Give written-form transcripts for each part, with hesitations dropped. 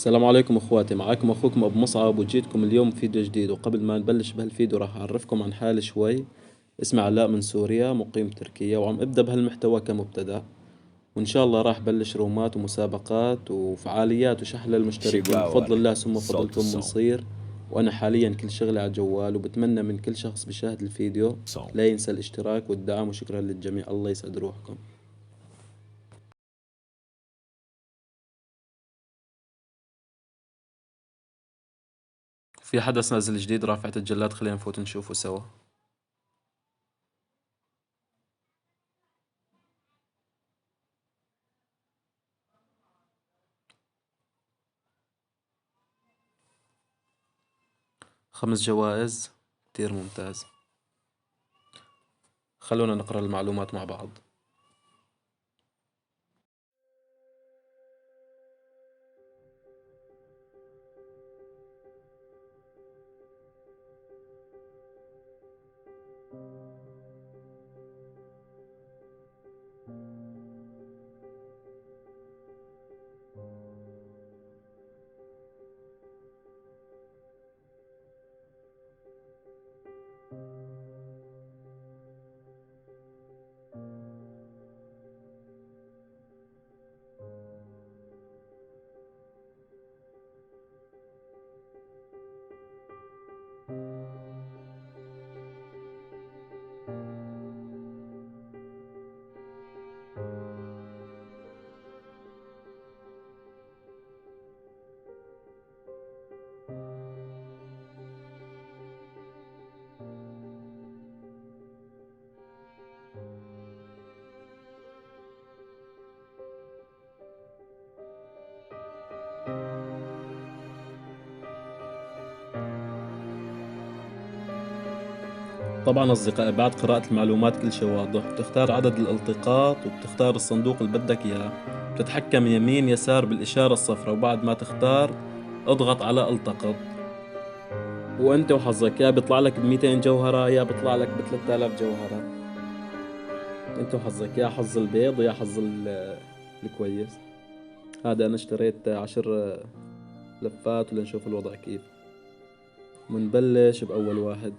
السلام عليكم اخواتي، معاكم اخوكم ابو مصعب وجيتكم اليوم بفيديو جديد. وقبل ما نبلش بهالفيديو راح اعرفكم عن حالي شوي. اسمي علاء من سوريا، مقيم تركيا، وعم ابدأ بهالمحتوى كمبتدأ. وان شاء الله راح بلش رومات ومسابقات وفعاليات وشحن للمشتركين Chegou a بفضل hora. الله ثم Solta o فضلكم som. بنصير. وانا حاليا كل شغلي على الجوال، وبتمنى من كل شخص بيشاهد الفيديو Som. لا ينسى الاشتراك والدعم، وشكرا للجميع، الله يسعد روحكم. في حدث نازل جديد رافعة الجلاد، خلينا نفوت نشوفه سوا. 5 جوائز، كتير ممتاز. خلونا نقرأ المعلومات مع بعض. طبعا أصدقائي، بعد قراءة المعلومات كل شيء واضح. بتختار عدد الالتقاط وبتختار الصندوق اللي بدك إياه. بتتحكم يمين يسار بالإشارة الصفراء، وبعد ما تختار اضغط على التقط. وأنت وحظك، يا بيطلع لك ب200 جوهرة يا بيطلع لك ب3000 جوهرة. أنت وحظك، يا حظ البيض يا حظ الكويس. هذا أنا اشتريت 10 لفات ولنشوف الوضع كيف. منبلش بأول واحد.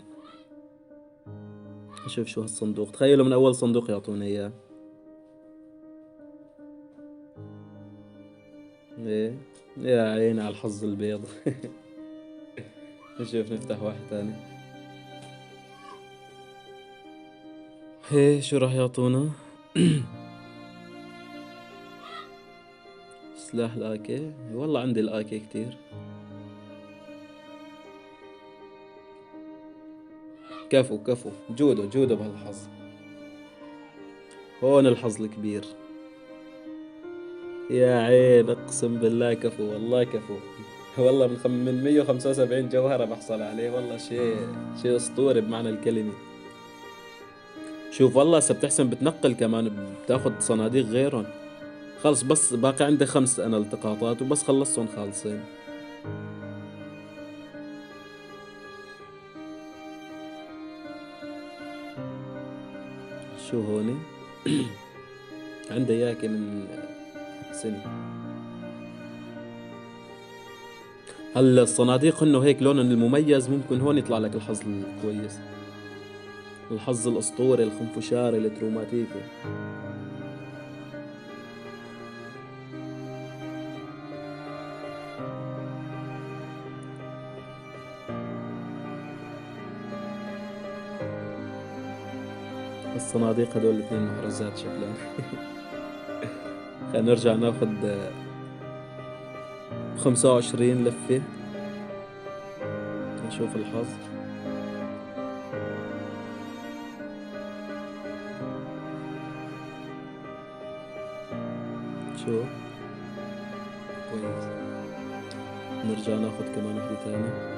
نشوف شو هالصندوق. تخيلوا من أول صندوق يعطونا إياه. ايه، يا عيني على الحظ البيض. نشوف نفتح واحد ثاني. ايه، شو راح يعطونا؟ سلاح الاكي. والله عندي الاكي كتير. كفو كفو، جودو جودو بهالحظ. هون الحظ الكبير. يا عين، اقسم بالله كفو، والله كفو. والله من 175 جوهرة بحصل عليه. والله شيء اسطوري بمعنى الكلمة. شوف والله هسه بتحسن بتنقل كمان، بتاخد صناديق غيرهم. خلص، بس باقي عندي 5 انا التقاطات، وبس خلصتهم خالصين. شو هوني؟ عندي اياك من سنة. هلا الصناديق انه هيك لونهم المميز، ممكن هون يطلع لك الحظ الكويس، الحظ الاسطوري الخنفشاري التروماتيكي. الصناديق هدول الاثنين محرزات شكلهم. خلينا نرجع ناخذ 25 لفة نشوف الحظ. شو كويس. نرجع ناخذ كمان وحدة ثانية.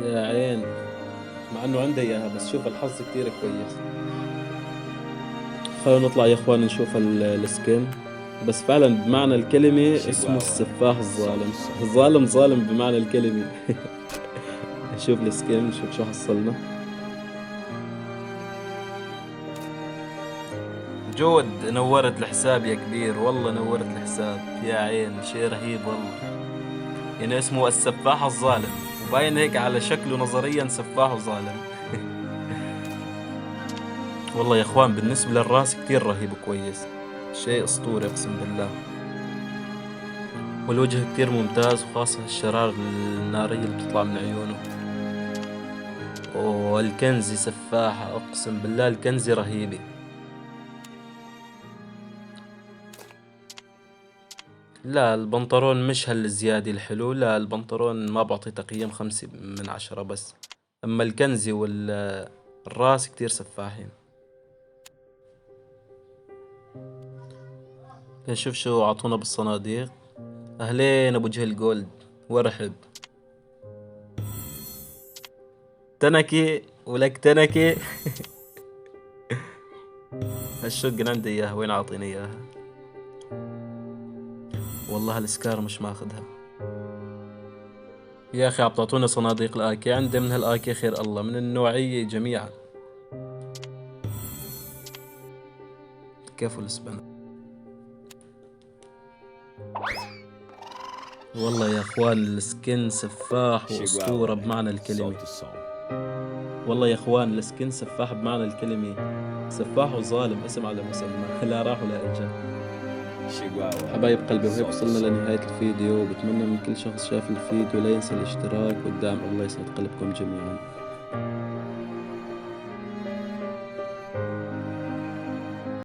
يا عين، مع انه عندي اياها، بس شوف الحظ كتير كويس. خلونا نطلع يا اخوان نشوف السكين. بس فعلا بمعنى الكلمة Chegou اسمه a hora. السفاح Solta الظالم. o som. ظالم بمعنى الكلمة. نشوف السكين، نشوف شو حصلنا. جود نورت الحساب يا كبير، والله نورت الحساب يا عين، شي رهيب والله. يعني اسمه السفاح الظالم، وباين هيك على شكله نظريا سفاح وظالم. والله يا اخوان بالنسبة للراس كتير رهيب وكويس، شيء اسطوري اقسم بالله. والوجه كتير ممتاز، وخاصة الشرار النارية اللي بتطلع من عيونه. والكنزي سفاحة، اقسم بالله الكنزي رهيبة. لا البنطلون مش هالزيادة الحلو، لا البنطلون ما بعطي تقييم 5/10 بس. اما الكنزي والراس كتير سفاحين. نشوف شو عطونا بالصناديق. اهلين ابو جهل جولد، وارحب. تنكي ولك تنكي. هالشوتجن عندي اياها، وين عاطيني اياها؟ والله السكار مش ماخذها يا اخي. عم صناديق الاكي، عندي من هالاكي خير الله، من النوعية جميعا. كيف الاسبان. والله يا اخوان السكن سفاح واسطورة بمعنى الكلمة. والله يا اخوان السكن سفاح بمعنى الكلمة، سفاح وظالم اسم على مسمى. لا راح ولا اجا. حبايب قلبي، وهيك وصلنا لنهاية الفيديو، وبتمنى من كل شخص شاف الفيديو لا ينسى الاشتراك والدعم. الله يسعد قلبكم جميعا.